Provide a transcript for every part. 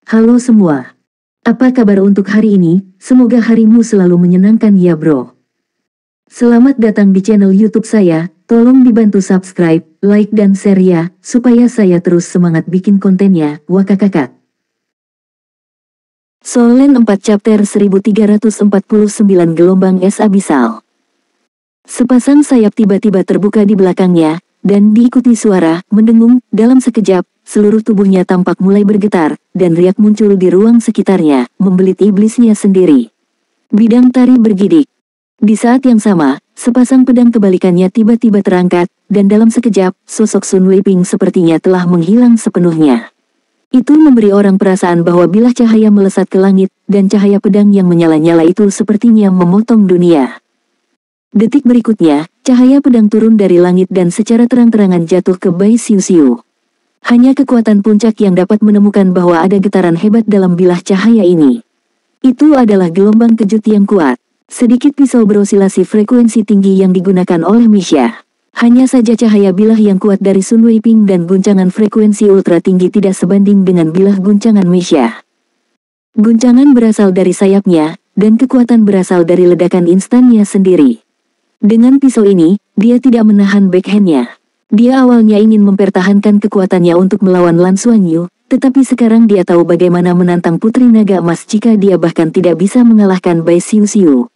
Halo semua. Apa kabar untuk hari ini? Semoga harimu selalu menyenangkan ya bro. Selamat datang di channel YouTube saya. Tolong dibantu subscribe, like dan share ya, supaya saya terus semangat bikin kontennya. Wakakakak. Solen 4 chapter 1349 gelombang es abisal. Sepasang sayap tiba-tiba terbuka di belakangnya, dan diikuti suara mendengung. Dalam sekejap, seluruh tubuhnya tampak mulai bergetar, dan riak muncul di ruang sekitarnya, membelit iblisnya sendiri. Bidang tari bergidik. Di saat yang sama, sepasang pedang kebalikannya tiba-tiba terangkat, dan dalam sekejap, sosok Sun Weiping sepertinya telah menghilang sepenuhnya. Itu memberi orang perasaan bahwa bilah cahaya melesat ke langit, dan cahaya pedang yang menyala-nyala itu sepertinya memotong dunia. Detik berikutnya, cahaya pedang turun dari langit dan secara terang-terangan jatuh ke Bai Xiuxiu. Hanya kekuatan puncak yang dapat menemukan bahwa ada getaran hebat dalam bilah cahaya ini. Itu adalah gelombang kejut yang kuat. Sedikit pisau berosilasi frekuensi tinggi yang digunakan oleh Misha. Hanya saja cahaya bilah yang kuat dari Sun Weiping dan guncangan frekuensi ultra tinggi tidak sebanding dengan bilah guncangan Misha. Guncangan berasal dari sayapnya, dan kekuatan berasal dari ledakan instannya sendiri. Dengan pisau ini, dia tidak menahan backhand-nya. Dia awalnya ingin mempertahankan kekuatannya untuk melawan Lan Xuanyu, tetapi sekarang dia tahu bagaimana menantang Putri Naga Emas jika dia bahkan tidak bisa mengalahkan Bai Xiuxiu.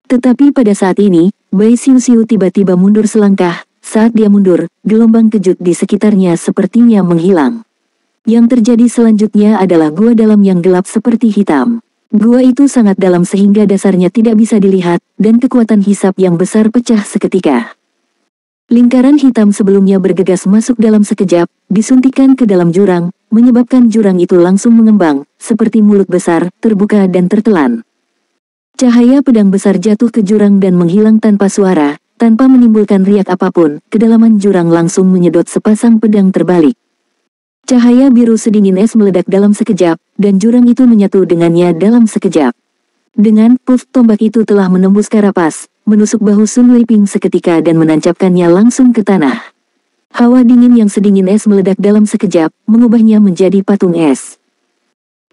Tetapi pada saat ini, Bai Xiuxiu tiba-tiba mundur selangkah. Saat dia mundur, gelombang kejut di sekitarnya sepertinya menghilang. Yang terjadi selanjutnya adalah gua dalam yang gelap seperti hitam. Gua itu sangat dalam sehingga dasarnya tidak bisa dilihat, dan kekuatan hisap yang besar pecah seketika. Lingkaran hitam sebelumnya bergegas masuk dalam sekejap, disuntikkan ke dalam jurang, menyebabkan jurang itu langsung mengembang, seperti mulut besar, terbuka dan tertelan. Cahaya pedang besar jatuh ke jurang dan menghilang tanpa suara, tanpa menimbulkan riak apapun. Kedalaman jurang langsung menyedot sepasang pedang terbalik. Cahaya biru sedingin es meledak dalam sekejap, dan jurang itu menyatu dengannya dalam sekejap. Dengan puff, tombak itu telah menembus karapas, menusuk bahu Sun Weiping seketika dan menancapkannya langsung ke tanah. Hawa dingin yang sedingin es meledak dalam sekejap, mengubahnya menjadi patung es.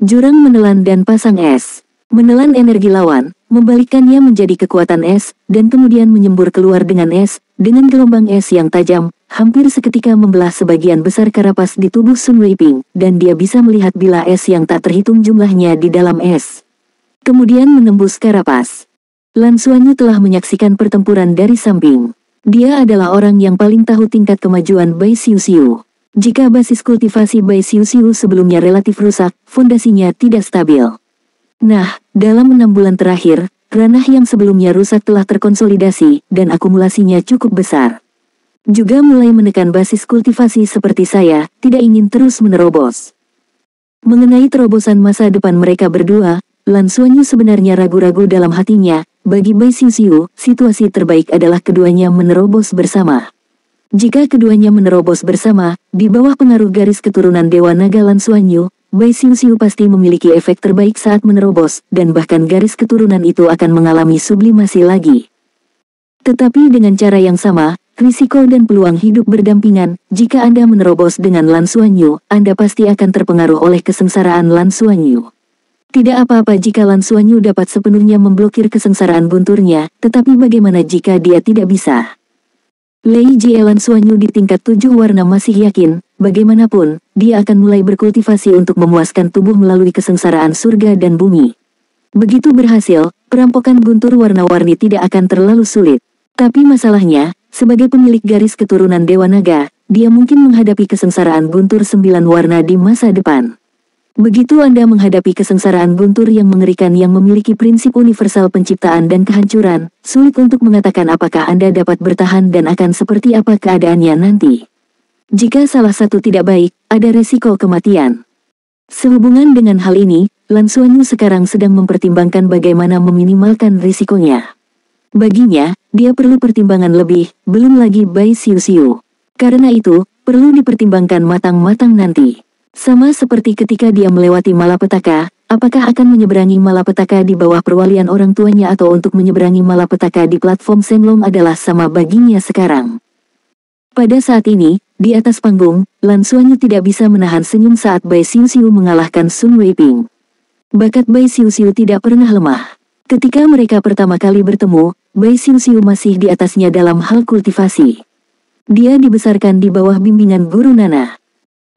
Jurang menelan dan pasang es. Menelan energi lawan, membalikkannya menjadi kekuatan es, dan kemudian menyembur keluar dengan es, dengan gelombang es yang tajam, hampir seketika membelah sebagian besar karapas di tubuh Sun Weiping, dan dia bisa melihat bilah es yang tak terhitung jumlahnya di dalam es. Kemudian menembus karapas. Lan Xuanyu telah menyaksikan pertempuran dari samping. Dia adalah orang yang paling tahu tingkat kemajuan Bai Xiuxiu. Jika basis kultivasi Bai Xiuxiu sebelumnya relatif rusak, fondasinya tidak stabil. Nah, dalam 6 bulan terakhir, ranah yang sebelumnya rusak telah terkonsolidasi, dan akumulasinya cukup besar. Juga mulai menekan basis kultivasi seperti saya, tidak ingin terus menerobos. Mengenai terobosan masa depan mereka berdua, Lan Xuanyu sebenarnya ragu-ragu dalam hatinya. Bagi Bai Xiuxiu, situasi terbaik adalah keduanya menerobos bersama. Jika keduanya menerobos bersama, di bawah pengaruh garis keturunan Dewa Naga Lan Xuanyu, Bai Xiuxiu pasti memiliki efek terbaik saat menerobos, dan bahkan garis keturunan itu akan mengalami sublimasi lagi. Tetapi dengan cara yang sama, risiko dan peluang hidup berdampingan. Jika Anda menerobos dengan Lan Xuanyu, Anda pasti akan terpengaruh oleh kesengsaraan Lan Xuanyu. Tidak apa-apa jika Lan Xuanyu dapat sepenuhnya memblokir kesengsaraan gunturnya, tetapi bagaimana jika dia tidak bisa? Lei Jie Lan Xuanyu di tingkat 7 warna masih yakin, bagaimanapun, dia akan mulai berkultivasi untuk memuaskan tubuh melalui kesengsaraan surga dan bumi. Begitu berhasil, perampokan guntur warna-warni tidak akan terlalu sulit. Tapi masalahnya, sebagai pemilik garis keturunan Dewa Naga, dia mungkin menghadapi kesengsaraan guntur 9 warna di masa depan. Begitu Anda menghadapi kesengsaraan guntur yang mengerikan yang memiliki prinsip universal penciptaan dan kehancuran, sulit untuk mengatakan apakah Anda dapat bertahan dan akan seperti apa keadaannya nanti. Jika salah satu tidak baik, ada resiko kematian. Sehubungan dengan hal ini, Lan Xuanyu sekarang sedang mempertimbangkan bagaimana meminimalkan risikonya. Baginya, dia perlu pertimbangan lebih, belum lagi Bai Xiuxiu. Karena itu, perlu dipertimbangkan matang-matang nanti. Sama seperti ketika dia melewati malapetaka, apakah akan menyeberangi malapetaka di bawah perwalian orang tuanya atau untuk menyeberangi malapetaka di platform Shenlong adalah sama baginya sekarang. Pada saat ini, di atas panggung, Lan Xuanyu tidak bisa menahan senyum saat Bai Xiuxiu mengalahkan Sun Weiping. Bakat Bai Xiuxiu tidak pernah lemah. Ketika mereka pertama kali bertemu, Bai Xiuxiu masih di atasnya dalam hal kultivasi. Dia dibesarkan di bawah bimbingan Guru Nana.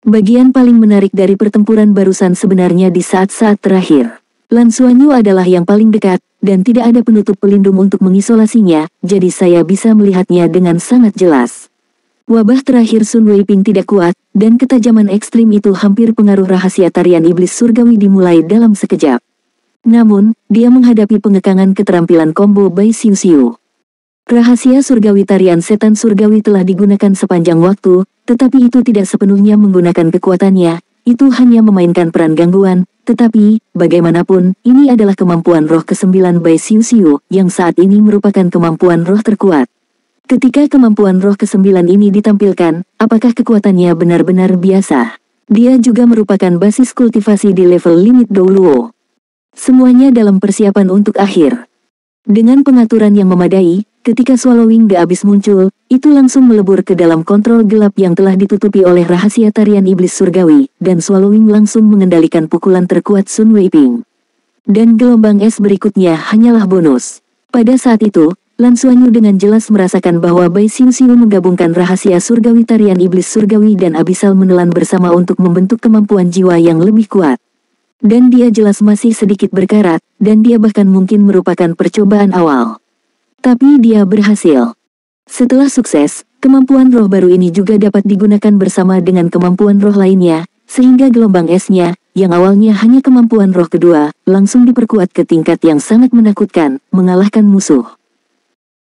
Bagian paling menarik dari pertempuran barusan sebenarnya di saat-saat terakhir. Lan Xuanyu adalah yang paling dekat, dan tidak ada penutup pelindung untuk mengisolasinya, jadi saya bisa melihatnya dengan sangat jelas. Wabah terakhir Sun Weiping tidak kuat, dan ketajaman ekstrim itu hampir pengaruh rahasia tarian iblis surgawi dimulai dalam sekejap. Namun, dia menghadapi pengekangan keterampilan combo Bai Xiuxiu. Rahasia surgawi tarian setan surgawi telah digunakan sepanjang waktu, tetapi itu tidak sepenuhnya menggunakan kekuatannya, itu hanya memainkan peran gangguan, tetapi, bagaimanapun, ini adalah kemampuan roh ke-9 Bai Xiuxiu, yang saat ini merupakan kemampuan roh terkuat. Ketika kemampuan roh ke-9 ini ditampilkan, apakah kekuatannya benar-benar biasa? Dia juga merupakan basis kultivasi di level limit Douluo. Semuanya dalam persiapan untuk akhir. Dengan pengaturan yang memadai, ketika Swallowing the Abyss muncul, itu langsung melebur ke dalam kontrol gelap yang telah ditutupi oleh rahasia tarian iblis surgawi, dan Swallowing langsung mengendalikan pukulan terkuat Sun Weiping. Dan gelombang es berikutnya hanyalah bonus. Pada saat itu, Lan Xuanyu dengan jelas merasakan bahwa Bai Xiuxiu menggabungkan rahasia surgawi tarian iblis surgawi dan abisal menelan bersama untuk membentuk kemampuan jiwa yang lebih kuat. Dan dia jelas masih sedikit berkarat, dan dia bahkan mungkin merupakan percobaan awal. Tapi dia berhasil. Setelah sukses, kemampuan roh baru ini juga dapat digunakan bersama dengan kemampuan roh lainnya, sehingga gelombang esnya, yang awalnya hanya kemampuan roh kedua, langsung diperkuat ke tingkat yang sangat menakutkan, mengalahkan musuh.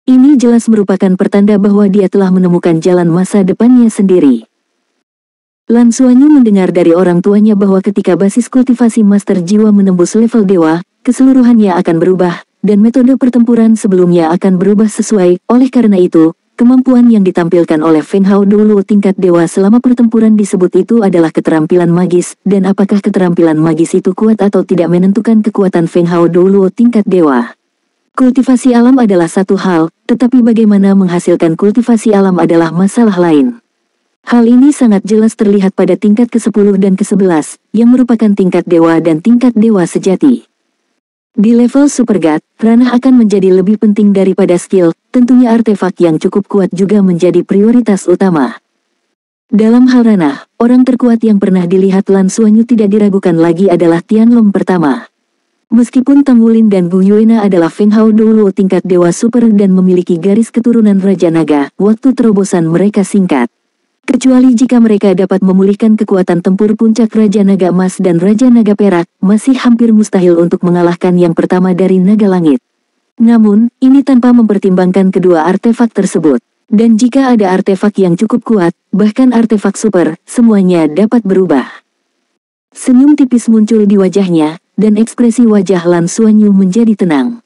Ini jelas merupakan pertanda bahwa dia telah menemukan jalan masa depannya sendiri. Lan Xuanyu mendengar dari orang tuanya bahwa ketika basis kultivasi Master Jiwa menembus level dewa, keseluruhannya akan berubah, dan metode pertempuran sebelumnya akan berubah sesuai. Oleh karena itu, kemampuan yang ditampilkan oleh Feng Hao dulu tingkat dewa selama pertempuran disebut itu adalah keterampilan magis, dan apakah keterampilan magis itu kuat atau tidak menentukan kekuatan Feng Hao dulu tingkat dewa. Kultivasi alam adalah satu hal, tetapi bagaimana menghasilkan kultivasi alam adalah masalah lain. Hal ini sangat jelas terlihat pada tingkat ke-10 dan ke-11, yang merupakan tingkat dewa dan tingkat dewa sejati. Di level Super God, ranah akan menjadi lebih penting daripada skill, tentunya artefak yang cukup kuat juga menjadi prioritas utama. Dalam hal ranah, orang terkuat yang pernah dilihat Lan Xuanyu tidak diragukan lagi adalah Tianlong pertama. Meskipun Tang Wulin dan Bu Yuena adalah Feng Hao dulu tingkat dewa super dan memiliki garis keturunan Raja Naga, waktu terobosan mereka singkat. Kecuali jika mereka dapat memulihkan kekuatan tempur puncak Raja Naga Emas dan Raja Naga Perak, masih hampir mustahil untuk mengalahkan yang pertama dari Naga Langit. Namun, ini tanpa mempertimbangkan kedua artefak tersebut. Dan jika ada artefak yang cukup kuat, bahkan artefak super, semuanya dapat berubah. Senyum tipis muncul di wajahnya, dan ekspresi wajah Lan Xuanyu menjadi tenang.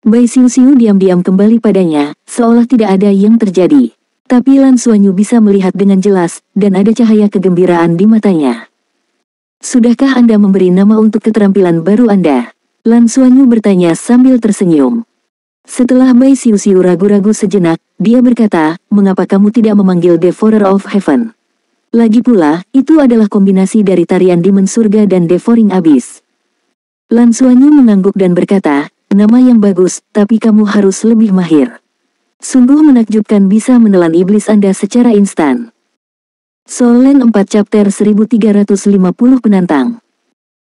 Bai Xiuxiu diam-diam kembali padanya, seolah tidak ada yang terjadi. Tapi Lan Xuanyu bisa melihat dengan jelas, dan ada cahaya kegembiraan di matanya. Sudahkah Anda memberi nama untuk keterampilan baru Anda? Lan Xuanyu bertanya sambil tersenyum. Setelah Bai Xiuxiu ragu-ragu sejenak, dia berkata, mengapa kamu tidak memanggil Devourer of Heaven? Lagi pula, itu adalah kombinasi dari tarian Demon Surga dan Devouring Abyss. Lan Xuanyu mengangguk dan berkata, nama yang bagus, tapi kamu harus lebih mahir. Sungguh menakjubkan bisa menelan iblis Anda secara instan. Soul Land 4 Chapter 1350 Penantang.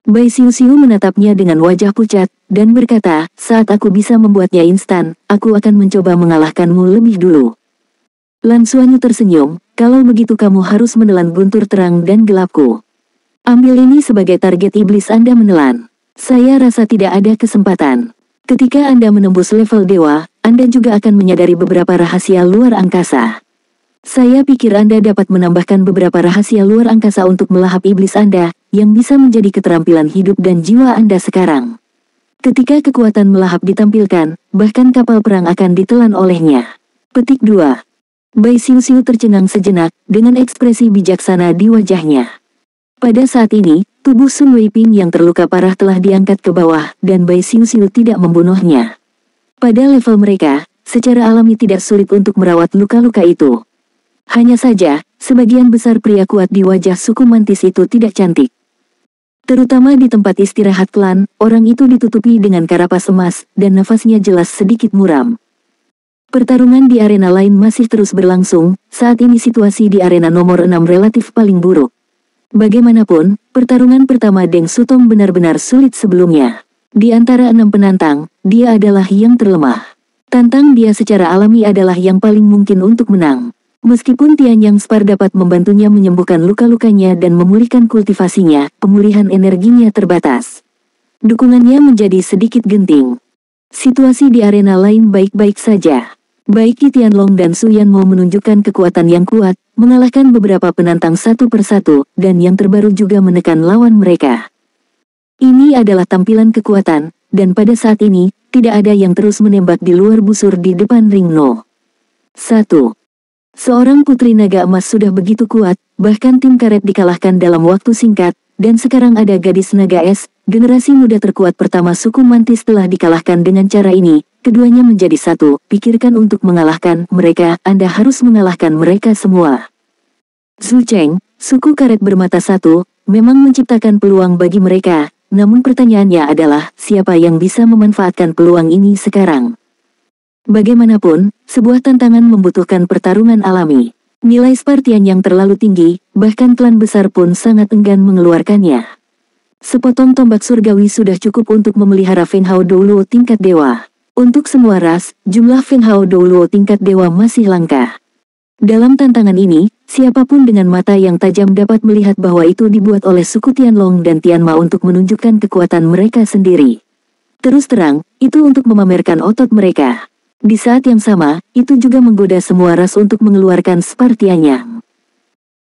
Bai Xiuxiu menatapnya dengan wajah pucat, dan berkata, saat aku bisa membuatnya instan, aku akan mencoba mengalahkanmu lebih dulu. Lan Xuanyu tersenyum, kalau begitu kamu harus menelan guntur terang dan gelapku. Ambil ini sebagai target iblis Anda menelan. Saya rasa tidak ada kesempatan. Ketika Anda menembus level dewa, Anda juga akan menyadari beberapa rahasia luar angkasa. Saya pikir Anda dapat menambahkan beberapa rahasia luar angkasa untuk melahap iblis Anda, yang bisa menjadi keterampilan hidup dan jiwa Anda sekarang. Ketika kekuatan melahap ditampilkan, bahkan kapal perang akan ditelan olehnya. Petik 2. Bai Xiuxiu tercengang sejenak, dengan ekspresi bijaksana di wajahnya. Pada saat ini, tubuh Sun Weiping yang terluka parah telah diangkat ke bawah, dan Bai Xiuxiu tidak membunuhnya. Pada level mereka, secara alami tidak sulit untuk merawat luka-luka itu. Hanya saja, sebagian besar pria kuat di wajah suku mantis itu tidak cantik. Terutama di tempat istirahat klan, orang itu ditutupi dengan karapas emas, dan nafasnya jelas sedikit muram. Pertarungan di arena lain masih terus berlangsung, saat ini situasi di arena nomor 6 relatif paling buruk. Bagaimanapun, pertarungan pertama Deng Sutong benar-benar sulit sebelumnya. Di antara 6 penantang, dia adalah yang terlemah. Tantang dia secara alami adalah yang paling mungkin untuk menang. Meskipun Tian Yang Spar dapat membantunya menyembuhkan luka-lukanya dan memulihkan kultivasinya, pemulihan energinya terbatas. Dukungannya menjadi sedikit genting. Situasi di arena lain baik-baik saja. Baik Qi Tianlong dan Su Yan mau menunjukkan kekuatan yang kuat, mengalahkan beberapa penantang satu persatu, dan yang terbaru juga menekan lawan mereka. Ini adalah tampilan kekuatan, dan pada saat ini, tidak ada yang terus menembak di luar busur di depan ring No. 1. Seorang putri naga emas sudah begitu kuat, bahkan tim karet dikalahkan dalam waktu singkat, dan sekarang ada gadis naga es, generasi muda terkuat pertama suku mantis telah dikalahkan dengan cara ini, keduanya menjadi satu, pikirkan untuk mengalahkan mereka, Anda harus mengalahkan mereka semua. Zhu Cheng, suku karet bermata satu, memang menciptakan peluang bagi mereka, namun pertanyaannya adalah, siapa yang bisa memanfaatkan peluang ini sekarang? Bagaimanapun, sebuah tantangan membutuhkan pertarungan alami. Nilai Spartian yang terlalu tinggi, bahkan klan besar pun sangat enggan mengeluarkannya. Sepotong tombak surgawi sudah cukup untuk memelihara Feng Hao Doulo tingkat dewa. Untuk semua ras, jumlah Feng Hao Doulo tingkat dewa masih langka. Dalam tantangan ini, siapapun dengan mata yang tajam dapat melihat bahwa itu dibuat oleh suku Tianlong dan Tianma untuk menunjukkan kekuatan mereka sendiri. Terus terang, itu untuk memamerkan otot mereka. Di saat yang sama, itu juga menggoda semua ras untuk mengeluarkan Spartianya.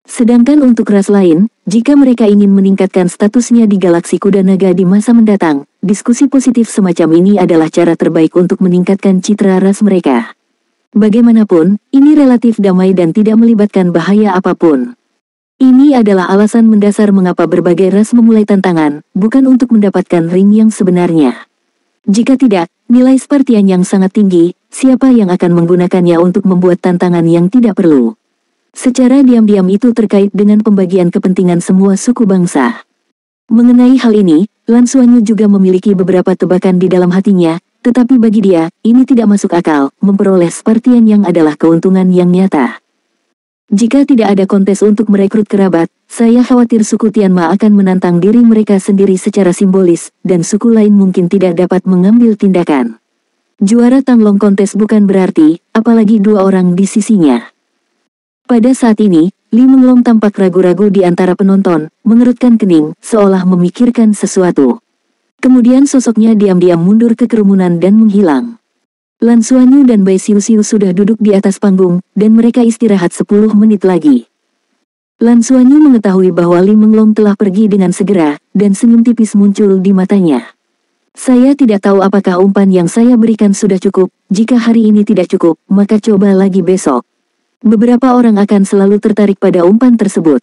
Sedangkan untuk ras lain, jika mereka ingin meningkatkan statusnya di galaksi kuda naga di masa mendatang, diskusi positif semacam ini adalah cara terbaik untuk meningkatkan citra ras mereka. Bagaimanapun, ini relatif damai dan tidak melibatkan bahaya apapun. Ini adalah alasan mendasar mengapa berbagai ras memulai tantangan, bukan untuk mendapatkan ring yang sebenarnya. Jika tidak, nilai Spartian yang sangat tinggi, siapa yang akan menggunakannya untuk membuat tantangan yang tidak perlu? Secara diam-diam itu terkait dengan pembagian kepentingan semua suku bangsa. Mengenai hal ini, Lan Xuanyu juga memiliki beberapa tebakan di dalam hatinya, tetapi bagi dia, ini tidak masuk akal, memperoleh Spartian yang adalah keuntungan yang nyata. Jika tidak ada kontes untuk merekrut kerabat, saya khawatir suku Tianma akan menantang diri mereka sendiri secara simbolis, dan suku lain mungkin tidak dapat mengambil tindakan. Juara Tanglong kontes bukan berarti, apalagi dua orang di sisinya. Pada saat ini, Li Menglong tampak ragu-ragu di antara penonton, mengerutkan kening, seolah memikirkan sesuatu. Kemudian sosoknya diam-diam mundur ke kerumunan dan menghilang. Lan Xuanyu dan Bai Xiuxiu sudah duduk di atas panggung, dan mereka istirahat 10 menit lagi. Lan Xuanyu mengetahui bahwa Li Menglong telah pergi dengan segera, dan senyum tipis muncul di matanya. Saya tidak tahu apakah umpan yang saya berikan sudah cukup, jika hari ini tidak cukup, maka coba lagi besok. Beberapa orang akan selalu tertarik pada umpan tersebut.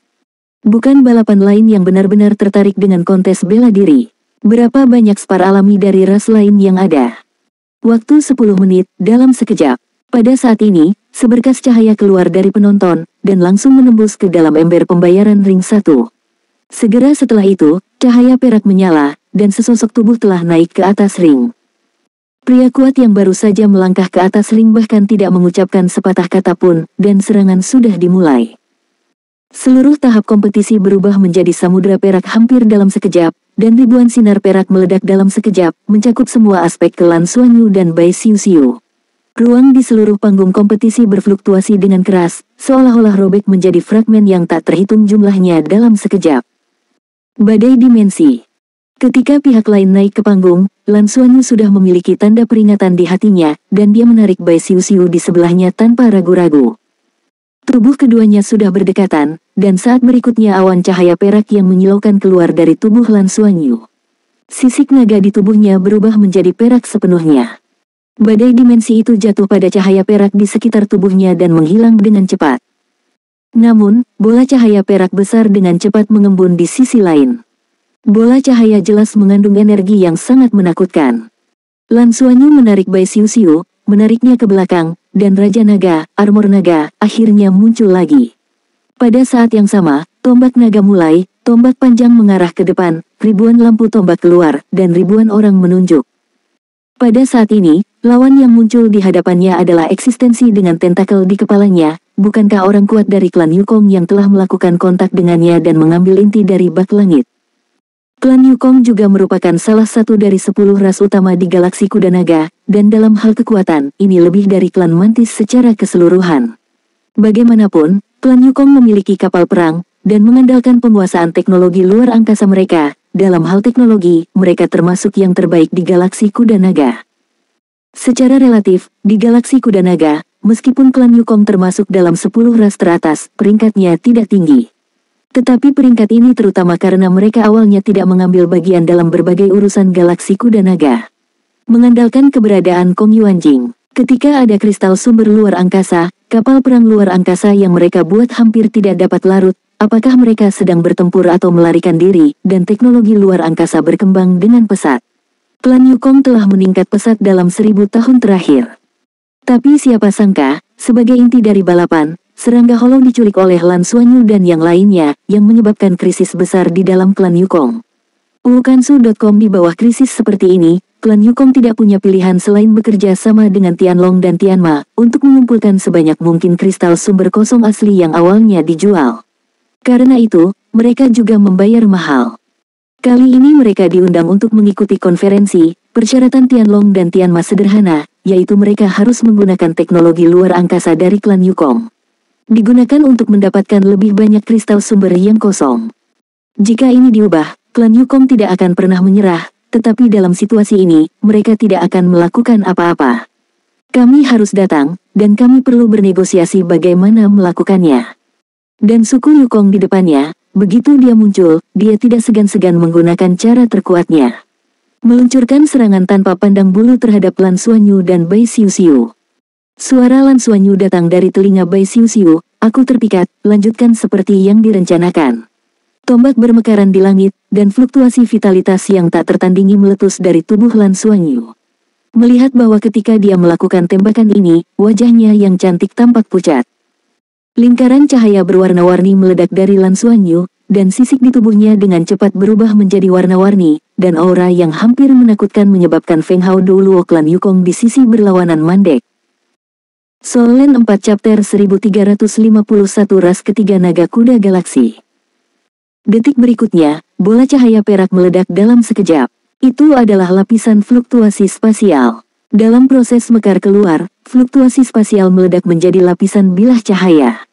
Bukan balapan lain yang benar-benar tertarik dengan kontes bela diri. Berapa banyak spar alami dari ras lain yang ada? Waktu 10 menit, dalam sekejap. Pada saat ini, seberkas cahaya keluar dari penonton, dan langsung menembus ke dalam ember pembayaran ring 1. Segera setelah itu, cahaya perak menyala, dan sesosok tubuh telah naik ke atas ring. Pria kuat yang baru saja melangkah ke atas ring bahkan tidak mengucapkan sepatah kata pun, dan serangan sudah dimulai. Seluruh tahap kompetisi berubah menjadi samudera perak hampir dalam sekejap, dan ribuan sinar perak meledak dalam sekejap, mencakup semua aspek ke Lan Xuanyu dan Bai Xiuxiu. Ruang di seluruh panggung kompetisi berfluktuasi dengan keras, seolah-olah robek menjadi fragmen yang tak terhitung jumlahnya dalam sekejap. Badai dimensi. Ketika pihak lain naik ke panggung, Lan Xuanyu sudah memiliki tanda peringatan di hatinya, dan dia menarik Bai Xiuxiu di sebelahnya tanpa ragu-ragu. Tubuh keduanya sudah berdekatan, dan saat berikutnya awan cahaya perak yang menyilaukan keluar dari tubuh Lan Xuanyu. Sisik naga di tubuhnya berubah menjadi perak sepenuhnya. Badai dimensi itu jatuh pada cahaya perak di sekitar tubuhnya dan menghilang dengan cepat. Namun, bola cahaya perak besar dengan cepat mengembun di sisi lain. Bola cahaya jelas mengandung energi yang sangat menakutkan. Lan Xuanyu menarik Bai Xiuxiu, menariknya ke belakang, dan Raja Naga, Armor Naga, akhirnya muncul lagi. Pada saat yang sama, tombak naga mulai, tombak panjang mengarah ke depan, ribuan lampu tombak keluar, dan ribuan orang menunjuk. Pada saat ini, lawan yang muncul di hadapannya adalah eksistensi dengan tentakel di kepalanya. Bukankah orang kuat dari klan Yukong yang telah melakukan kontak dengannya dan mengambil inti dari bak langit? Klan Yukong juga merupakan salah satu dari 10 ras utama di galaksi kuda naga, dan dalam hal kekuatan, ini lebih dari klan Mantis secara keseluruhan. Bagaimanapun, klan Yukong memiliki kapal perang, dan mengandalkan penguasaan teknologi luar angkasa mereka. Dalam hal teknologi, mereka termasuk yang terbaik di galaksi kuda naga. Secara relatif, di galaksi kuda naga, meskipun klan Yukong termasuk dalam 10 ras teratas, peringkatnya tidak tinggi. Tetapi peringkat ini terutama karena mereka awalnya tidak mengambil bagian dalam berbagai urusan galaksi kuda naga. Mengandalkan keberadaan Kong Yuanjing, ketika ada kristal sumber luar angkasa, kapal perang luar angkasa yang mereka buat hampir tidak dapat larut, apakah mereka sedang bertempur atau melarikan diri, dan teknologi luar angkasa berkembang dengan pesat. Klan Yukong telah meningkat pesat dalam 1000 tahun terakhir. Tapi siapa sangka, sebagai inti dari balapan, serangga hollow diculik oleh Lan Xuanyu dan yang lainnya, yang menyebabkan krisis besar di dalam klan Yukong. Wukansu.com. Di bawah krisis seperti ini, klan Yukong tidak punya pilihan selain bekerja sama dengan Tianlong dan Tianma, untuk mengumpulkan sebanyak mungkin kristal sumber kosong asli yang awalnya dijual. Karena itu, mereka juga membayar mahal. Kali ini mereka diundang untuk mengikuti konferensi. Persyaratan Tianlong dan Tianma sederhana, yaitu mereka harus menggunakan teknologi luar angkasa dari klan Yukong. Digunakan untuk mendapatkan lebih banyak kristal sumber yang kosong. Jika ini diubah, klan Yukong tidak akan pernah menyerah, tetapi dalam situasi ini, mereka tidak akan melakukan apa-apa. Kami harus datang, dan kami perlu bernegosiasi bagaimana melakukannya. Dan suku Yukong di depannya, begitu dia muncul, dia tidak segan-segan menggunakan cara terkuatnya. Meluncurkan serangan tanpa pandang bulu terhadap Lan Xuanyu dan Bai Xiuxiu. Suara Lan Xuanyu datang dari telinga Bai Xiuxiu, aku terpikat, lanjutkan seperti yang direncanakan. Tombak bermekaran di langit, dan fluktuasi vitalitas yang tak tertandingi meletus dari tubuh Lan Xuanyu. Melihat bahwa ketika dia melakukan tembakan ini, wajahnya yang cantik tampak pucat. Lingkaran cahaya berwarna-warni meledak dari Lan Xuanyu, dan sisik di tubuhnya dengan cepat berubah menjadi warna-warni, dan aura yang hampir menakutkan menyebabkan Feng Hao Douluo klan Yukong di sisi berlawanan mandek. Soul Land 4 Chapter 1351 Ras ketiga Naga Kuda Galaksi. Detik berikutnya, bola cahaya perak meledak dalam sekejap. Itu adalah lapisan fluktuasi spasial. Dalam proses mekar keluar, fluktuasi spasial meledak menjadi lapisan bilah cahaya.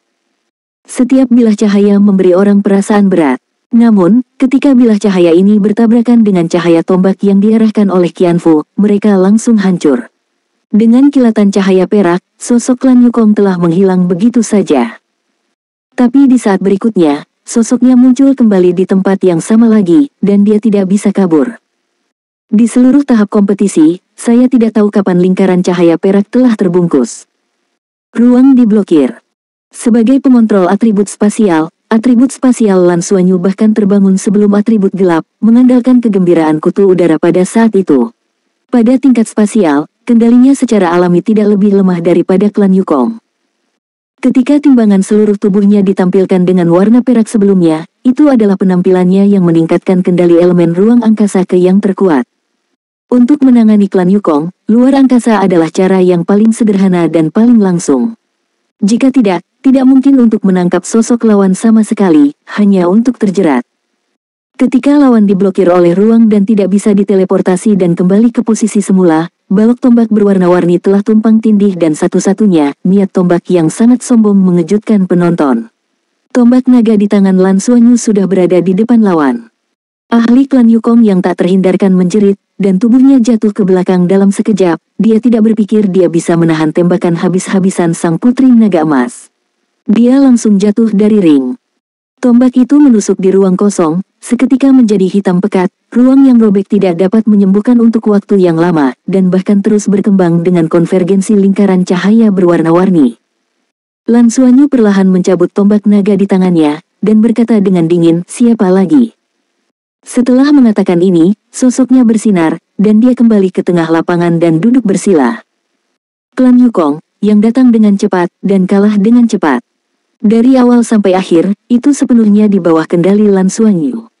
Setiap bilah cahaya memberi orang perasaan berat. Namun, ketika bilah cahaya ini bertabrakan dengan cahaya tombak yang diarahkan oleh Qianfu, mereka langsung hancur. Dengan kilatan cahaya perak, sosok klan Yukong telah menghilang begitu saja. Tapi di saat berikutnya, sosoknya muncul kembali di tempat yang sama lagi, dan dia tidak bisa kabur. Di seluruh tahap kompetisi, saya tidak tahu kapan lingkaran cahaya perak telah terbungkus. Ruang diblokir. Sebagai pengontrol atribut spasial Lan Xuanyu bahkan terbangun sebelum atribut gelap, mengandalkan kegembiraan kutu udara pada saat itu. Pada tingkat spasial, kendalinya secara alami tidak lebih lemah daripada klan Yukong. Ketika timbangan seluruh tubuhnya ditampilkan dengan warna perak sebelumnya, itu adalah penampilannya yang meningkatkan kendali elemen ruang angkasa ke yang terkuat. Untuk menangani klan Yukong, luar angkasa adalah cara yang paling sederhana dan paling langsung. Jika tidak mungkin untuk menangkap sosok lawan sama sekali, hanya untuk terjerat. Ketika lawan diblokir oleh ruang dan tidak bisa diteleportasi dan kembali ke posisi semula, balok tombak berwarna-warni telah tumpang tindih dan satu-satunya, niat tombak yang sangat sombong mengejutkan penonton. Tombak naga di tangan Lan Xuanyu sudah berada di depan lawan. Ahli klan Yukong yang tak terhindarkan menjerit, dan tubuhnya jatuh ke belakang dalam sekejap. Dia tidak berpikir dia bisa menahan tembakan habis-habisan sang putri naga emas. Dia langsung jatuh dari ring. Tombak itu menusuk di ruang kosong, seketika menjadi hitam pekat. Ruang yang robek tidak dapat menyembuhkan untuk waktu yang lama, dan bahkan terus berkembang dengan konvergensi lingkaran cahaya berwarna-warni. Lan Xuanyu perlahan mencabut tombak naga di tangannya, dan berkata dengan dingin, "Siapa lagi?" Setelah mengatakan ini, sosoknya bersinar, dan dia kembali ke tengah lapangan dan duduk bersila. Klan Yukong, yang datang dengan cepat dan kalah dengan cepat. Dari awal sampai akhir, itu sepenuhnya di bawah kendali Lan Xuanyu.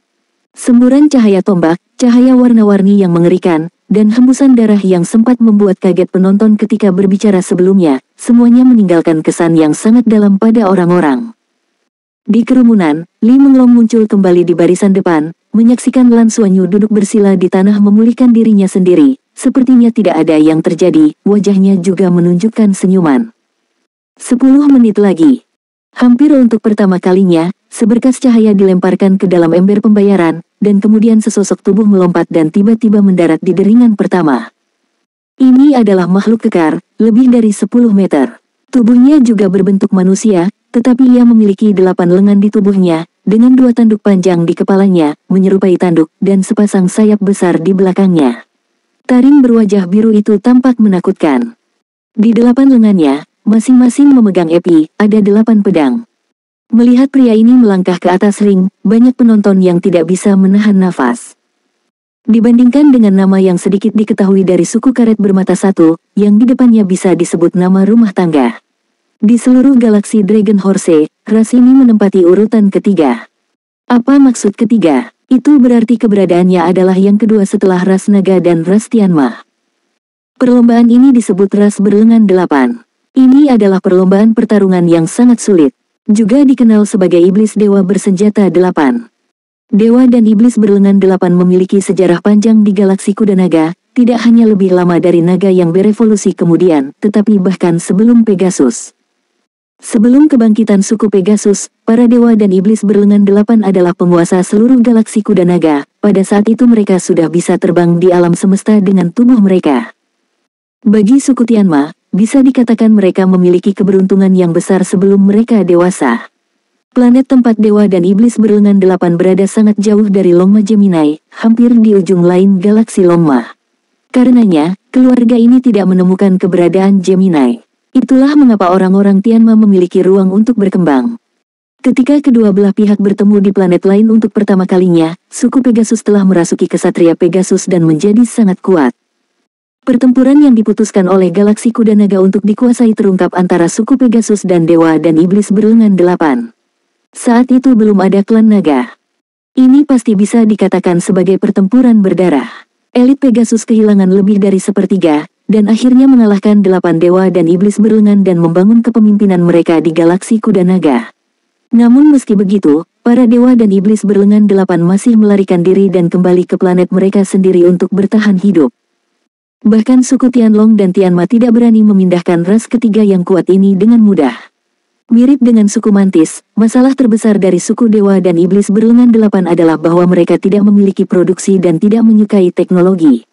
Semburan cahaya tombak, cahaya warna-warni yang mengerikan, dan hembusan darah yang sempat membuat kaget penonton ketika berbicara sebelumnya, semuanya meninggalkan kesan yang sangat dalam pada orang-orang. Di kerumunan, Li Menglong muncul kembali di barisan depan, menyaksikan Lan Xuanyu duduk bersila di tanah memulihkan dirinya sendiri. Sepertinya tidak ada yang terjadi, wajahnya juga menunjukkan senyuman. 10 menit lagi. Hampir untuk pertama kalinya, seberkas cahaya dilemparkan ke dalam ember pembayaran, dan kemudian sesosok tubuh melompat dan tiba-tiba mendarat di deringan pertama. Ini adalah makhluk kekar, lebih dari 10 meter. Tubuhnya juga berbentuk manusia, tetapi ia memiliki 8 lengan di tubuhnya, dengan 2 tanduk panjang di kepalanya, menyerupai tanduk, dan sepasang sayap besar di belakangnya. Taring berwajah biru itu tampak menakutkan. Di 8 lengannya, masing-masing memegang epi, ada 8 pedang. Melihat pria ini melangkah ke atas ring, banyak penonton yang tidak bisa menahan nafas. Dibandingkan dengan nama yang sedikit diketahui dari suku karet bermata satu, yang di depannya bisa disebut nama rumah tangga. Di seluruh galaksi Dragon Horse, ras ini menempati urutan ketiga. Apa maksud ketiga? Itu berarti keberadaannya adalah yang kedua setelah ras naga dan ras Tianma. Perlombaan ini disebut ras berlengan 8. Ini adalah perlombaan pertarungan yang sangat sulit. Juga dikenal sebagai iblis dewa bersenjata 8. Dewa dan iblis berlengan 8 memiliki sejarah panjang di galaksi kuda naga, tidak hanya lebih lama dari naga yang berevolusi kemudian, tetapi bahkan sebelum Pegasus. Sebelum kebangkitan suku Pegasus, para dewa dan iblis berlengan 8 adalah penguasa seluruh galaksi kuda naga. Pada saat itu mereka sudah bisa terbang di alam semesta dengan tubuh mereka. Bagi suku Tianma, bisa dikatakan mereka memiliki keberuntungan yang besar sebelum mereka dewasa. Planet tempat dewa dan iblis berlengan 8 berada sangat jauh dari Longma Gemini, hampir di ujung lain galaksi Longma. Karenanya, keluarga ini tidak menemukan keberadaan Gemini. Itulah mengapa orang-orang Tianma memiliki ruang untuk berkembang. Ketika kedua belah pihak bertemu di planet lain untuk pertama kalinya, suku Pegasus telah merasuki kesatria Pegasus dan menjadi sangat kuat. Pertempuran yang diputuskan oleh galaksi kuda naga untuk dikuasai terungkap antara suku Pegasus dan dewa dan iblis berlengan 8. Saat itu belum ada klan naga. Ini pasti bisa dikatakan sebagai pertempuran berdarah. Elit Pegasus kehilangan lebih dari sepertiga, dan akhirnya mengalahkan 8 dewa dan iblis berlengan dan membangun kepemimpinan mereka di galaksi kuda naga. Namun meski begitu, para dewa dan iblis berlengan 8 masih melarikan diri dan kembali ke planet mereka sendiri untuk bertahan hidup. Bahkan suku Tianlong dan Tianma tidak berani memindahkan ras ketiga yang kuat ini dengan mudah. Mirip dengan suku Mantis, masalah terbesar dari suku dewa dan iblis berlengan 8 adalah bahwa mereka tidak memiliki produksi dan tidak menyukai teknologi.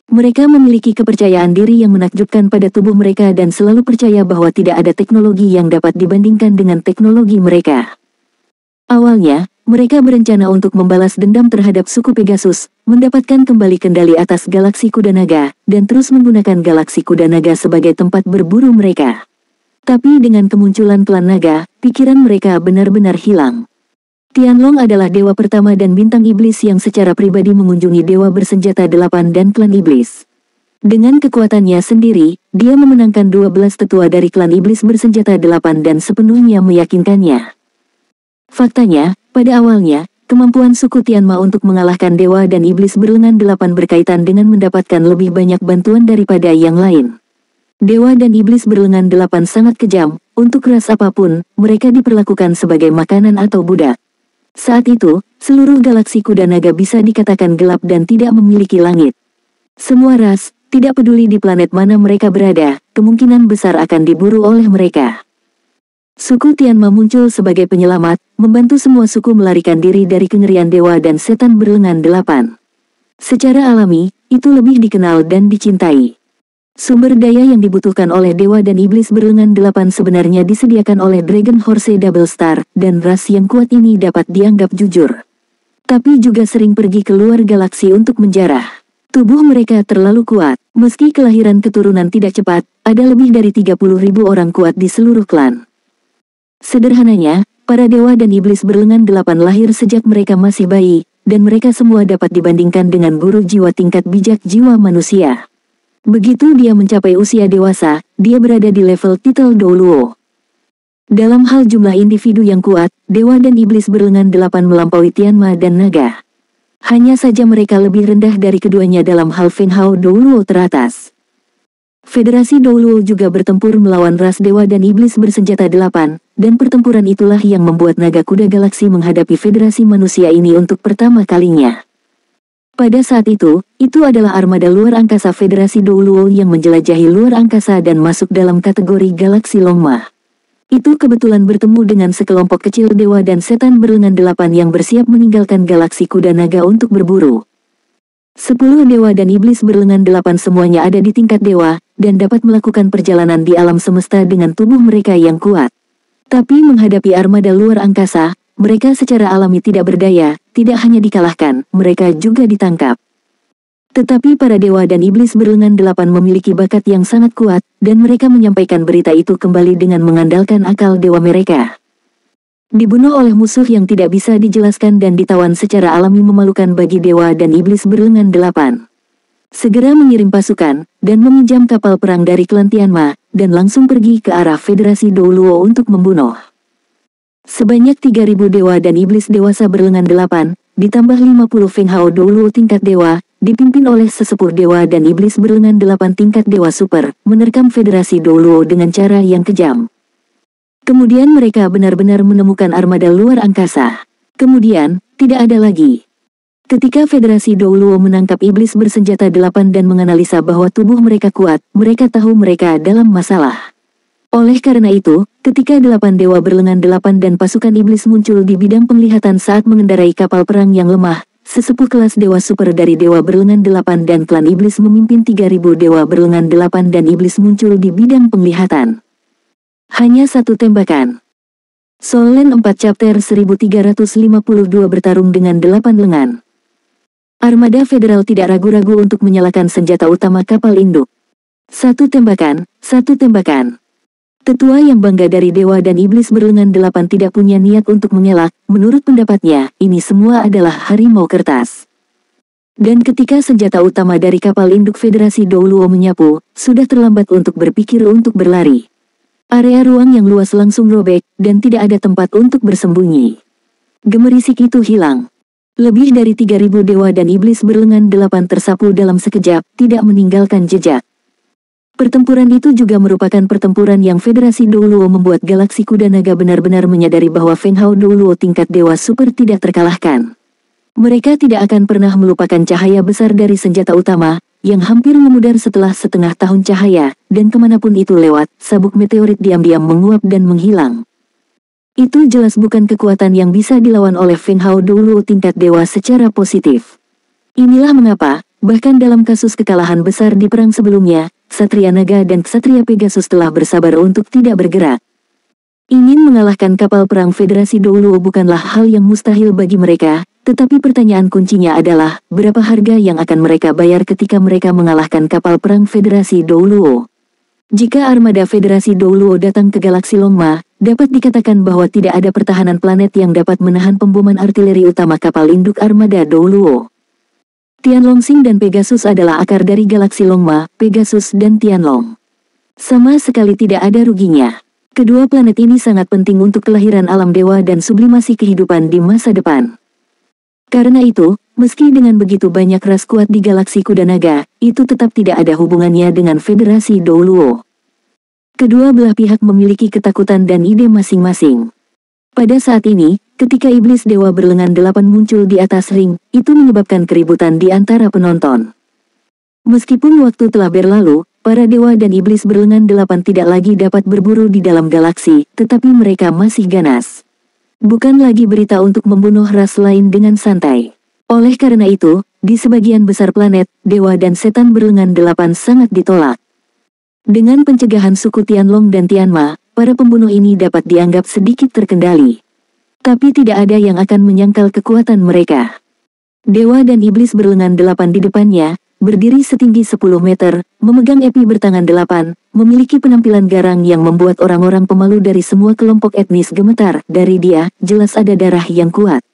Mereka memiliki kepercayaan diri yang menakjubkan pada tubuh mereka dan selalu percaya bahwa tidak ada teknologi yang dapat dibandingkan dengan teknologi mereka. Awalnya, mereka berencana untuk membalas dendam terhadap suku Pegasus, mendapatkan kembali kendali atas galaksi kuda naga, dan terus menggunakan galaksi kuda naga sebagai tempat berburu mereka. Tapi dengan kemunculan klan naga, pikiran mereka benar-benar hilang. Tianlong adalah dewa pertama dan bintang iblis yang secara pribadi mengunjungi dewa bersenjata 8 dan klan iblis. Dengan kekuatannya sendiri, dia memenangkan 12 tetua dari klan iblis bersenjata 8 dan sepenuhnya meyakinkannya. Faktanya, pada awalnya, kemampuan suku Tianma untuk mengalahkan dewa dan iblis berlengan 8 berkaitan dengan mendapatkan lebih banyak bantuan daripada yang lain. Dewa dan iblis berlengan 8 sangat kejam, untuk ras apapun, mereka diperlakukan sebagai makanan atau budak. Saat itu, seluruh galaksi kuda naga bisa dikatakan gelap dan tidak memiliki langit. Semua ras, tidak peduli di planet mana mereka berada, kemungkinan besar akan diburu oleh mereka. Suku Tianma muncul sebagai penyelamat, membantu semua suku melarikan diri dari kengerian dewa dan setan berlengan 8. Secara alami, itu lebih dikenal dan dicintai. Sumber daya yang dibutuhkan oleh dewa dan iblis berlengan 8 sebenarnya disediakan oleh Dragon Horse Double Star, dan ras yang kuat ini dapat dianggap jujur. Tapi juga sering pergi keluar galaksi untuk menjarah. Tubuh mereka terlalu kuat, meski kelahiran keturunan tidak cepat, ada lebih dari 30.000 orang kuat di seluruh klan. Sederhananya, para dewa dan iblis berlengan 8 lahir sejak mereka masih bayi, dan mereka semua dapat dibandingkan dengan guru jiwa tingkat bijak jiwa manusia. Begitu dia mencapai usia dewasa, dia berada di level titel Douluo. Dalam hal jumlah individu yang kuat, dewa dan iblis berlengan 8 melampaui Tianma dan naga. Hanya saja mereka lebih rendah dari keduanya dalam hal Fenghao Douluo teratas. Federasi Douluo juga bertempur melawan ras dewa dan iblis bersenjata 8, dan pertempuran itulah yang membuat naga kuda galaksi menghadapi federasi manusia ini untuk pertama kalinya. Pada saat itu adalah armada luar angkasa Federasi Douluo yang menjelajahi luar angkasa dan masuk dalam kategori galaksi Longma. Itu kebetulan bertemu dengan sekelompok kecil dewa dan setan berlengan 8 yang bersiap meninggalkan galaksi kuda naga untuk berburu. 10 dewa dan iblis berlengan 8 semuanya ada di tingkat dewa, dan dapat melakukan perjalanan di alam semesta dengan tubuh mereka yang kuat. Tapi menghadapi armada luar angkasa, mereka secara alami tidak berdaya, tidak hanya dikalahkan, mereka juga ditangkap. Tetapi para dewa dan iblis berlengan 8 memiliki bakat yang sangat kuat, dan mereka menyampaikan berita itu kembali dengan mengandalkan akal dewa mereka. Dibunuh oleh musuh yang tidak bisa dijelaskan dan ditawan secara alami memalukan bagi dewa dan iblis berlengan 8. Segera mengirim pasukan, dan meminjam kapal perang dari klan Tianma, dan langsung pergi ke arah Federasi Douluo untuk membunuh. Sebanyak 3.000 dewa dan iblis dewasa berlengan 8, ditambah 50 Fenghao Douluo tingkat dewa, dipimpin oleh sesepuh dewa dan iblis berlengan 8 tingkat dewa super, menerkam Federasi Douluo dengan cara yang kejam. Kemudian mereka benar-benar menemukan armada luar angkasa. Kemudian, tidak ada lagi. Ketika Federasi Douluo menangkap iblis bersenjata 8 dan menganalisa bahwa tubuh mereka kuat, mereka tahu mereka dalam masalah. Oleh karena itu, ketika 8 dewa berlengan 8 dan pasukan iblis muncul di bidang penglihatan saat mengendarai kapal perang yang lemah, sesepuh kelas dewa super dari dewa berlengan 8 dan klan iblis memimpin 3.000 dewa berlengan 8 dan iblis muncul di bidang penglihatan. Hanya satu tembakan. Solen 4 chapter 1352 bertarung dengan 8 lengan. Armada federal tidak ragu-ragu untuk menyalakan senjata utama kapal induk. Satu tembakan, satu tembakan. Tetua yang bangga dari dewa dan iblis berlengan 8 tidak punya niat untuk mengelak, menurut pendapatnya, ini semua adalah harimau kertas. Dan ketika senjata utama dari kapal induk Federasi Douluo menyapu, sudah terlambat untuk berpikir untuk berlari. Area ruang yang luas langsung robek, dan tidak ada tempat untuk bersembunyi. Gemerisik itu hilang. Lebih dari 3.000 dewa dan iblis berlengan 8 tersapu dalam sekejap, tidak meninggalkan jejak. Pertempuran itu juga merupakan pertempuran yang Federasi Douluo membuat galaksi kuda naga benar-benar menyadari bahwa Fenghao Douluo tingkat dewa super tidak terkalahkan. Mereka tidak akan pernah melupakan cahaya besar dari senjata utama, yang hampir memudar setelah setengah tahun cahaya, dan kemanapun itu lewat, sabuk meteorit diam-diam menguap dan menghilang. Itu jelas bukan kekuatan yang bisa dilawan oleh Fenghao Douluo tingkat dewa secara positif. Inilah mengapa, bahkan dalam kasus kekalahan besar di perang sebelumnya, Ksatria Naga dan Ksatria Pegasus telah bersabar untuk tidak bergerak. Ingin mengalahkan kapal perang Federasi Douluo bukanlah hal yang mustahil bagi mereka, tetapi pertanyaan kuncinya adalah, berapa harga yang akan mereka bayar ketika mereka mengalahkan kapal perang Federasi Douluo? Jika armada Federasi Douluo datang ke galaksi Longma, dapat dikatakan bahwa tidak ada pertahanan planet yang dapat menahan pemboman artileri utama kapal induk armada Douluo. Tianlongsing dan Pegasus adalah akar dari galaksi Longma, Pegasus dan Tianlong. Sama sekali tidak ada ruginya. Kedua planet ini sangat penting untuk kelahiran alam dewa dan sublimasi kehidupan di masa depan. Karena itu, meski dengan begitu banyak ras kuat di galaksi kuda naga, itu tetap tidak ada hubungannya dengan Federasi Douluo. Kedua belah pihak memiliki ketakutan dan ide masing-masing. Pada saat ini, ketika iblis dewa berlengan 8 muncul di atas ring, itu menyebabkan keributan di antara penonton. Meskipun waktu telah berlalu, para dewa dan iblis berlengan 8 tidak lagi dapat berburu di dalam galaksi, tetapi mereka masih ganas. Bukan lagi berita untuk membunuh ras lain dengan santai. Oleh karena itu, di sebagian besar planet, dewa dan setan berlengan 8 sangat ditolak. Dengan pencegahan suku Tianlong dan Tianma, para pembunuh ini dapat dianggap sedikit terkendali. Tapi tidak ada yang akan menyangkal kekuatan mereka. Dewa dan iblis berlengan 8 di depannya, berdiri setinggi 10 meter, memegang epi bertangan 8, memiliki penampilan garang yang membuat orang-orang pemalu dari semua kelompok etnis gemetar. Dari dia, jelas ada darah yang kuat.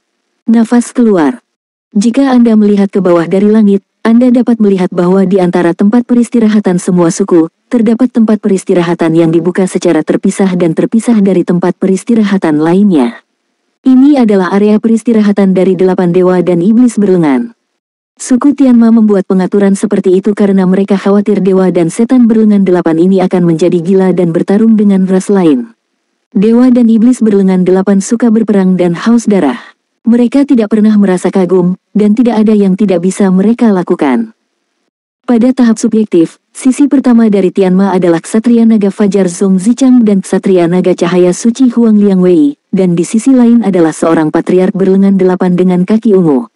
Nafas keluar. Jika Anda melihat ke bawah dari langit, Anda dapat melihat bahwa di antara tempat peristirahatan semua suku, terdapat tempat peristirahatan yang dibuka secara terpisah dan terpisah dari tempat peristirahatan lainnya. Ini adalah area peristirahatan dari 8 dewa dan iblis berlengan. Suku Tianma membuat pengaturan seperti itu karena mereka khawatir dewa dan setan berlengan 8 ini akan menjadi gila dan bertarung dengan ras lain. Dewa dan iblis berlengan 8 suka berperang dan haus darah. Mereka tidak pernah merasa kagum, dan tidak ada yang tidak bisa mereka lakukan. Pada tahap subjektif, sisi pertama dari Tianma adalah Ksatria Naga Fajar Zong Zichang dan Ksatria Naga Cahaya Suci Huang Liang Wei, dan di sisi lain adalah seorang patriark berlengan 8 dengan kaki ungu.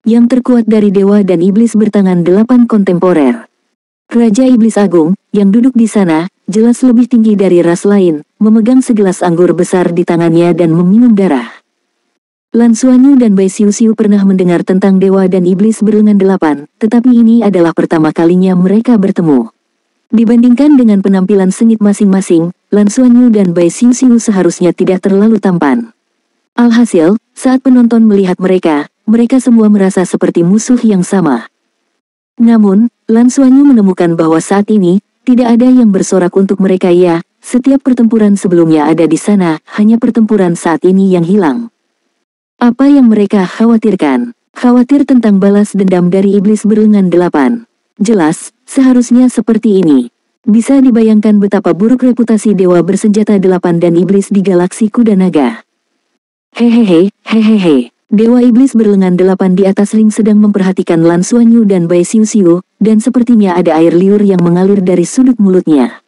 Yang terkuat dari dewa dan iblis bertangan 8 kontemporer. Raja Iblis Agung, yang duduk di sana, jelas lebih tinggi dari ras lain, memegang segelas anggur besar di tangannya dan meminum darah. Lan Xuanyu dan Bai Xiu pernah mendengar tentang dewa dan iblis berlengan 8, tetapi ini adalah pertama kalinya mereka bertemu. Dibandingkan dengan penampilan sengit masing-masing, Lan Xuanyu dan Bai Xiu seharusnya tidak terlalu tampan. Alhasil, saat penonton melihat mereka, mereka semua merasa seperti musuh yang sama. Namun, Lan Xuanyu menemukan bahwa saat ini, tidak ada yang bersorak untuk mereka setiap pertempuran sebelumnya ada di sana, hanya pertempuran saat ini yang hilang. Apa yang mereka khawatirkan? Khawatir tentang balas dendam dari iblis berlengan 8. Jelas, seharusnya seperti ini. Bisa dibayangkan betapa buruk reputasi dewa bersenjata 8 dan iblis di galaksi kuda naga. Hehehe. Dewa iblis berlengan 8 di atas ring sedang memperhatikan Lan Xuanyu dan Bai Xiu, dan sepertinya ada air liur yang mengalir dari sudut mulutnya.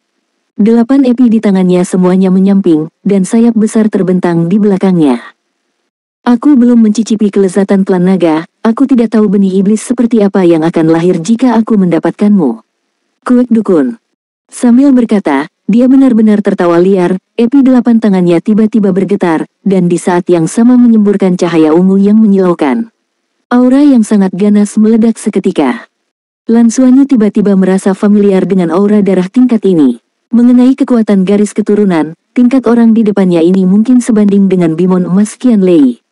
8 epi di tangannya semuanya menyamping, dan sayap besar terbentang di belakangnya. Aku belum mencicipi kelezatan klan naga, aku tidak tahu benih iblis seperti apa yang akan lahir jika aku mendapatkanmu. Kuek dukun. Sambil berkata, dia benar-benar tertawa liar, epi 8 tangannya tiba-tiba bergetar, dan di saat yang sama menyemburkan cahaya ungu yang menyilaukan. Aura yang sangat ganas meledak seketika. Lan Xuanyu tiba-tiba merasa familiar dengan aura darah tingkat ini. Mengenai kekuatan garis keturunan, tingkat orang di depannya ini mungkin sebanding dengan Bimon emas Qian Lei.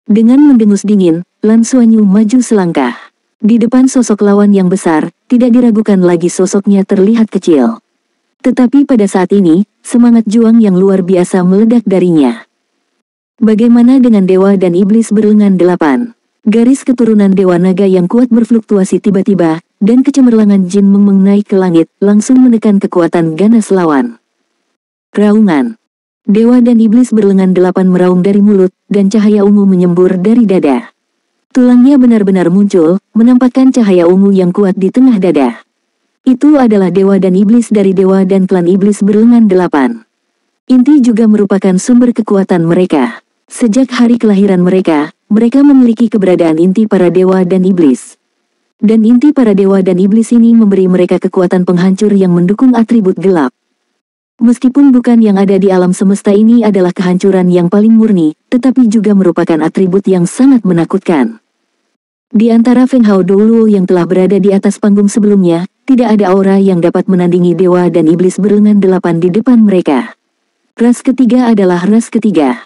Dengan mendengus dingin, Lan Xuanyu maju selangkah. Di depan sosok lawan yang besar, tidak diragukan lagi sosoknya terlihat kecil. Tetapi pada saat ini, semangat juang yang luar biasa meledak darinya. Bagaimana dengan dewa dan iblis berlengan 8? Garis keturunan dewa naga yang kuat berfluktuasi tiba-tiba, dan kecemerlangan Jin Mengmeng naik ke langit, langsung menekan kekuatan ganas lawan. Raungan. Dewa dan iblis berlengan 8 meraung dari mulut, dan cahaya ungu menyembur dari dada. Tulangnya benar-benar muncul, menampakkan cahaya ungu yang kuat di tengah dada. Itu adalah dewa dan iblis dari dewa dan klan iblis berlengan 8. Inti juga merupakan sumber kekuatan mereka. Sejak hari kelahiran mereka memiliki keberadaan inti para dewa dan iblis. Dan inti para dewa dan iblis ini memberi mereka kekuatan penghancur yang mendukung atribut gelap. Meskipun bukan yang ada di alam semesta ini adalah kehancuran yang paling murni, tetapi juga merupakan atribut yang sangat menakutkan. Di antara Feng Hao Douluo yang telah berada di atas panggung sebelumnya, tidak ada aura yang dapat menandingi dewa dan iblis berlengan 8 di depan mereka. Ras ketiga adalah ras ketiga.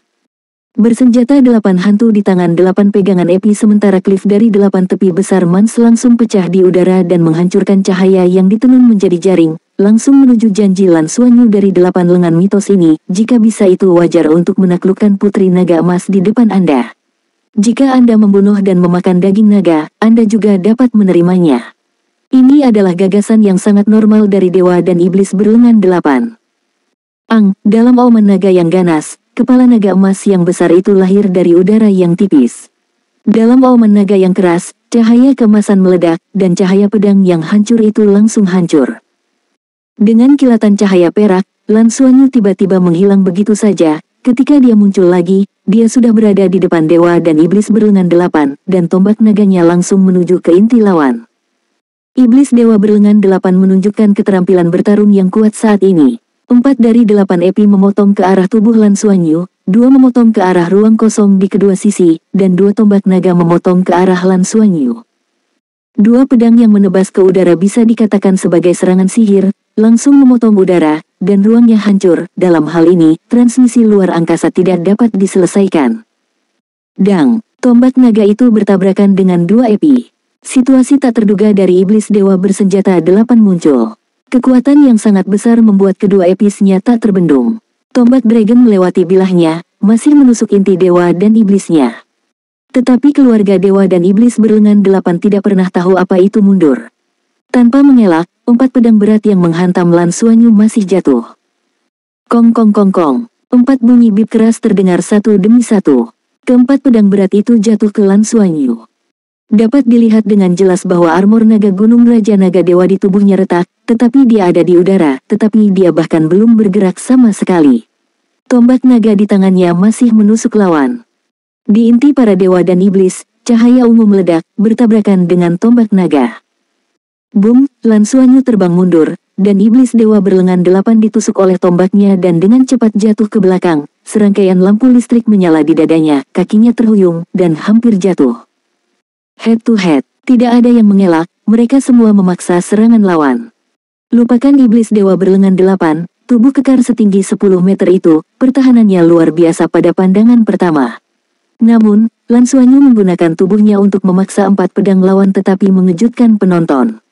Bersenjata 8 hantu di tangan 8 pegangan epi sementara klif dari 8 tepi besar Mans langsung pecah di udara dan menghancurkan cahaya yang ditenun menjadi jaring, langsung menuju janji Lan Xuanyu dari 8 lengan mitos ini, jika bisa itu wajar untuk menaklukkan putri naga emas di depan Anda. Jika Anda membunuh dan memakan daging naga, Anda juga dapat menerimanya. Ini adalah gagasan yang sangat normal dari dewa dan iblis berlengan 8. Dalam auman naga yang ganas, kepala naga emas yang besar itu lahir dari udara yang tipis. Dalam auman naga yang keras, cahaya keemasan meledak, dan cahaya pedang yang hancur itu langsung hancur. Dengan kilatan cahaya perak, Lan Xuanyu tiba-tiba menghilang begitu saja. Ketika dia muncul lagi, dia sudah berada di depan dewa dan iblis berlengan 8, dan tombak naganya langsung menuju ke inti lawan. Iblis dewa berlengan 8 menunjukkan keterampilan bertarung yang kuat saat ini. 4 dari 8 epi memotong ke arah tubuh Lan Xuanyu, 2 memotong ke arah ruang kosong di kedua sisi, dan 2 tombak naga memotong ke arah Lan Xuanyu. 2 pedang yang menebas ke udara bisa dikatakan sebagai serangan sihir, langsung memotong udara, dan ruangnya hancur. Dalam hal ini, transmisi luar angkasa tidak dapat diselesaikan. Dang, tombak naga itu bertabrakan dengan 2 epi. Situasi tak terduga dari iblis dewa bersenjata 8 muncul. Kekuatan yang sangat besar membuat kedua episnya tak terbendung. Tombak dragon melewati bilahnya, masih menusuk inti dewa dan iblisnya. Tetapi keluarga dewa dan iblis berlengan 8 tidak pernah tahu apa itu mundur. Tanpa mengelak, 4 pedang berat yang menghantam Lan Xuanyu masih jatuh. Kong kong kong kong. 4 bunyi bip keras terdengar satu demi satu. Keempat pedang berat itu jatuh ke Lan Xuanyu. Dapat dilihat dengan jelas bahwa armor naga gunung Raja Naga Dewa di tubuhnya retak, tetapi dia ada di udara, tetapi dia bahkan belum bergerak sama sekali. Tombak naga di tangannya masih menusuk lawan. Di inti para dewa dan iblis, cahaya ungu meledak, bertabrakan dengan tombak naga. Boom, Lan Xuanyu terbang mundur, dan iblis dewa berlengan 8 ditusuk oleh tombaknya dan dengan cepat jatuh ke belakang. Serangkaian lampu listrik menyala di dadanya, kakinya terhuyung, dan hampir jatuh. Head to head, tidak ada yang mengelak, mereka semua memaksa serangan lawan. Lupakan iblis dewa berlengan 8, tubuh kekar setinggi 10 meter itu, pertahanannya luar biasa pada pandangan pertama. Namun, Lan Xuanyu menggunakan tubuhnya untuk memaksa 4 pedang lawan tetapi mengejutkan penonton.